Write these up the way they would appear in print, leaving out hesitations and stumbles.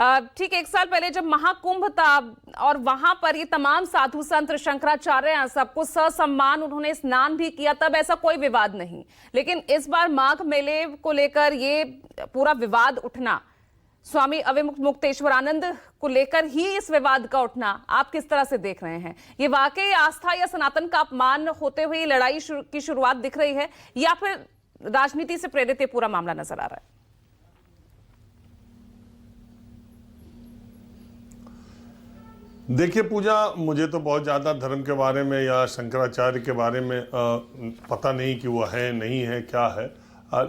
ठीक 1 साल पहले जब महाकुंभ था और वहां पर ये तमाम साधु संत शंकराचार्य सबको ससम्मान उन्होंने स्नान भी किया, तब ऐसा कोई विवाद नहीं। लेकिन इस बार माघ मेले को लेकर ये पूरा विवाद उठना, स्वामी अविमुक्तेश्वरानंद को लेकर ही इस विवाद का उठना, आप किस तरह से देख रहे हैं? ये वाकई आस्था या सनातन का अपमान होते हुए लड़ाई की शुरुआत दिख रही है, या फिर राजनीति से प्रेरित ये पूरा मामला नजर आ रहा है? देखिए पूजा, मुझे तो बहुत ज़्यादा धर्म के बारे में या शंकराचार्य के बारे में पता नहीं कि वो है नहीं है क्या है,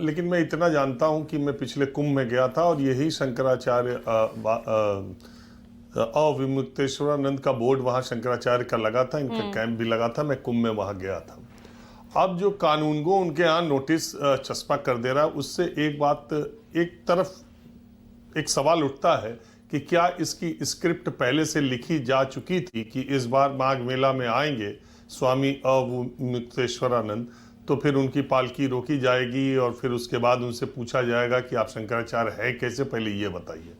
लेकिन मैं इतना जानता हूँ कि मैं पिछले कुंभ में गया था और यही शंकराचार्य अविमुक्तेश्वरानंद का बोर्ड वहाँ शंकराचार्य का लगा था, इनका कैंप भी लगा था, मैं कुंभ में वहाँ गया था। अब जो कानूनगो उनके यहाँ नोटिस चस्पा कर दे रहा है, उससे एक बात, एक तरफ एक सवाल उठता है कि क्या इसकी स्क्रिप्ट पहले से लिखी जा चुकी थी कि इस बार माघ मेला में आएंगे स्वामी अविमुक्तेश्वरानंद, तो फिर उनकी पालकी रोकी जाएगी और फिर उसके बाद उनसे पूछा जाएगा कि आप शंकराचार्य है कैसे, पहले ये बताइए।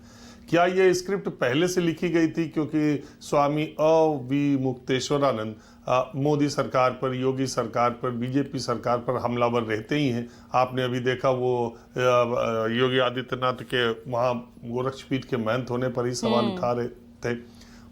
क्या ये स्क्रिप्ट पहले से लिखी गई थी? क्योंकि स्वामी अविमुक्तेश्वरानंद मोदी सरकार पर, योगी सरकार पर, बीजेपी सरकार पर हमलावर रहते ही हैं। आपने अभी देखा वो योगी आदित्यनाथ के वहाँ गोरक्षपीठ के महंत होने पर ही सवाल उठा रहे थे।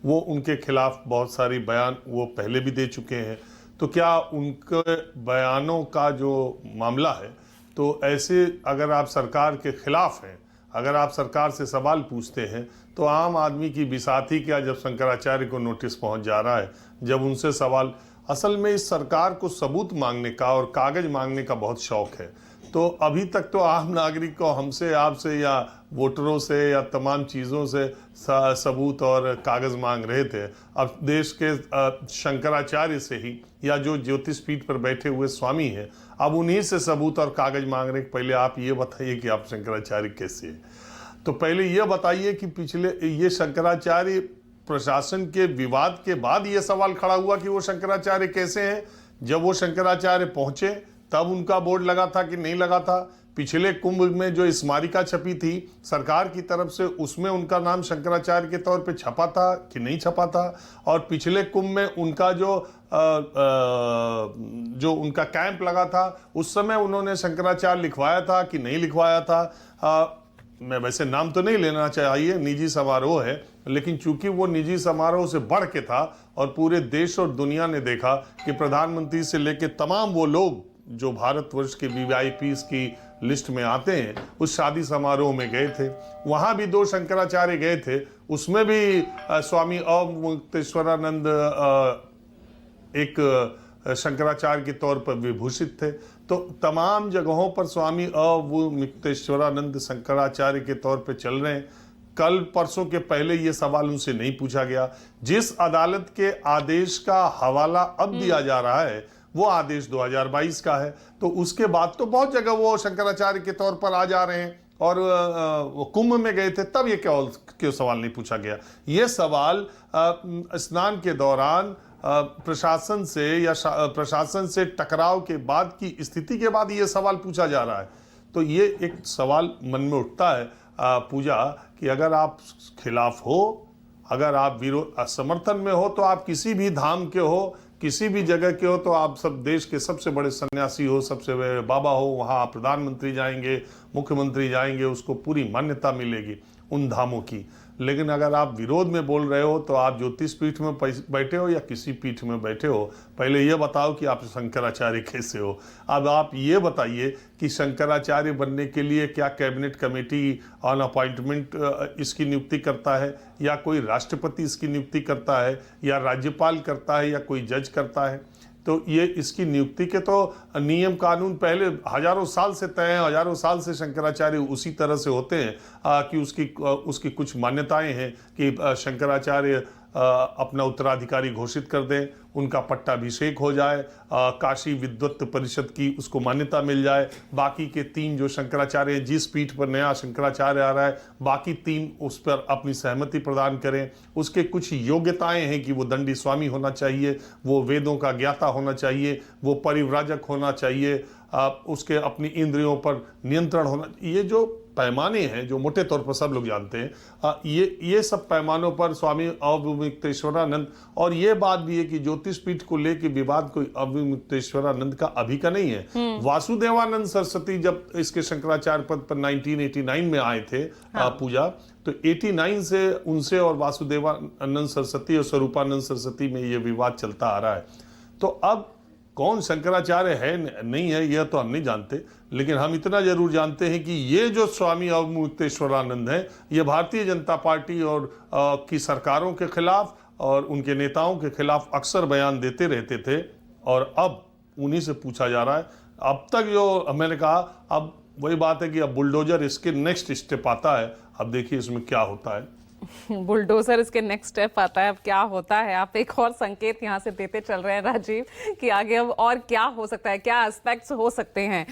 वो उनके खिलाफ बहुत सारी बयान वो पहले भी दे चुके हैं। तो क्या उनके बयानों का जो मामला है, तो ऐसे अगर आप सरकार के खिलाफ हैं, अगर आप सरकार से सवाल पूछते हैं, तो आम आदमी की बिसाती क्या जब शंकराचार्य को नोटिस पहुंच जा रहा है, जब उनसे सवाल, असल में इस सरकार को सबूत मांगने का और कागज मांगने का बहुत शौक है। तो अभी तक तो आम नागरिक को हमसे, आपसे या वोटरों से या तमाम चीज़ों से सबूत और कागज़ मांग रहे थे। अब देश के शंकराचार्य से ही, या जो ज्योतिष पीठ पर बैठे हुए स्वामी हैं, अब उन्हीं से सबूत और कागज़ मांग रहे हैं। पहले आप ये बताइए कि आप शंकराचार्य कैसे हैं। तो पहले ये बताइए कि पिछले ये शंकराचार्य प्रशासन के विवाद के बाद ये सवाल खड़ा हुआ कि वो शंकराचार्य कैसे हैं। जब वो शंकराचार्य पहुँचे तब उनका बोर्ड लगा था कि नहीं लगा था? पिछले कुंभ में जो स्मारिका छपी थी सरकार की तरफ से, उसमें उनका नाम शंकराचार्य के तौर पे छपा था कि नहीं छपा था? और पिछले कुंभ में उनका जो उनका कैंप लगा था, उस समय उन्होंने शंकराचार्य लिखवाया था कि नहीं लिखवाया था? मैं वैसे नाम तो नहीं लेना चाहिए, निजी समारोह है, लेकिन चूंकि वो निजी समारोह से बढ़ के था और पूरे देश और दुनिया ने देखा कि प्रधानमंत्री से लेकर तमाम वो लोग जो भारतवर्ष के वीआईपीज़ की लिस्ट में आते हैं, उस शादी समारोह में गए थे। वहाँ भी 2 शंकराचार्य गए थे, उसमें भी स्वामी अविमुक्तेश्वरानंद एक शंकराचार्य के तौर पर विभूषित थे। तो तमाम जगहों पर स्वामी अविमुक्तेश्वरानंद शंकराचार्य के तौर पर चल रहे हैं। कल परसों के पहले ये सवाल उनसे नहीं पूछा गया। जिस अदालत के आदेश का हवाला अब दिया जा रहा है वो आदेश 2022 का है, तो उसके बाद तो बहुत जगह वो शंकराचार्य के तौर पर आ जा रहे हैं। और वो कुंभ में गए थे तब ये क्यों सवाल नहीं पूछा गया? ये सवाल स्नान के दौरान प्रशासन से या प्रशासन से टकराव के बाद की स्थिति के बाद ये सवाल पूछा जा रहा है। तो ये एक सवाल मन में उठता है पूजा, कि अगर आप खिलाफ हो, अगर आप विरोध समर्थन में हो, तो आप किसी भी धाम के हो, किसी भी जगह के हो, तो आप सब देश के सबसे बड़े सन्यासी हो, सबसे बड़े बाबा हो, वहाँ प्रधानमंत्री जाएंगे, मुख्यमंत्री जाएंगे, उसको पूरी मान्यता मिलेगी उन धामों की। लेकिन अगर आप विरोध में बोल रहे हो, तो आप ज्योतिष पीठ में बैठे हो या किसी पीठ में बैठे हो, पहले ये बताओ कि आप शंकराचार्य कैसे हो। अब आप ये बताइए कि शंकराचार्य बनने के लिए क्या कैबिनेट कमेटी ऑन अपॉइंटमेंट इसकी नियुक्ति करता है, या कोई राष्ट्रपति इसकी नियुक्ति करता है, या राज्यपाल करता है, या कोई जज करता है? तो ये इसकी नियुक्ति के तो नियम कानून पहले हजारों साल से तय हैं। हजारों साल से शंकराचार्य उसी तरह से होते हैं कि उसकी कुछ मान्यताएं हैं कि शंकराचार्य अपना उत्तराधिकारी घोषित कर दें, उनका पट्टाभिषेक हो जाए, काशी विद्वत परिषद की उसको मान्यता मिल जाए, बाकी के 3 जो शंकराचार्य हैं, जिस पीठ पर नया शंकराचार्य आ रहा है, बाकी 3 उस पर अपनी सहमति प्रदान करें। उसके कुछ योग्यताएं हैं कि वो दंडी स्वामी होना चाहिए, वो वेदों का ज्ञाता होना चाहिए, वो परिव्राजक होना चाहिए, उसके अपनी इंद्रियों पर नियंत्रण होना। ये जो पैमाने हैं जो मोटे तौर पर सब लोग जानते हैं, ये सब पैमानों पर स्वामी अवमुक्तेश्वरानंद, और ये बात भी है कि ज्योतिष पीठ को लेकर विवाद कोई अवमुक्तेश्वरानंद का अभी का नहीं है। वासुदेवानंद सरस्वती जब इसके शंकराचार्य पद पर 1989 में आए थे पूजा, तो 89 से उनसे और वासुदेवानंद सरस्वती और स्वरूपानंद सरस्वती में ये विवाद चलता आ रहा है। तो अब कौन शंकराचार्य है नहीं है यह तो हम नहीं जानते, लेकिन हम इतना जरूर जानते हैं कि ये जो स्वामी अवमुक्तेश्वरानंद हैं, ये भारतीय जनता पार्टी और की सरकारों के खिलाफ और उनके नेताओं के खिलाफ अक्सर बयान देते रहते थे, और अब उन्हीं से पूछा जा रहा है। अब तक जो मैंने कहा, अब वही बात है कि अब बुलडोजर इसके नेक्स्ट स्टेप आता है। अब देखिए इसमें क्या होता है। बुलडोजर इसके नेक्स्ट स्टेप आता है, अब क्या होता है। आप एक और संकेत यहाँ से देते चल रहे हैं राजीव कि आगे अब और क्या हो सकता है, क्या एस्पेक्ट्स हो सकते हैं।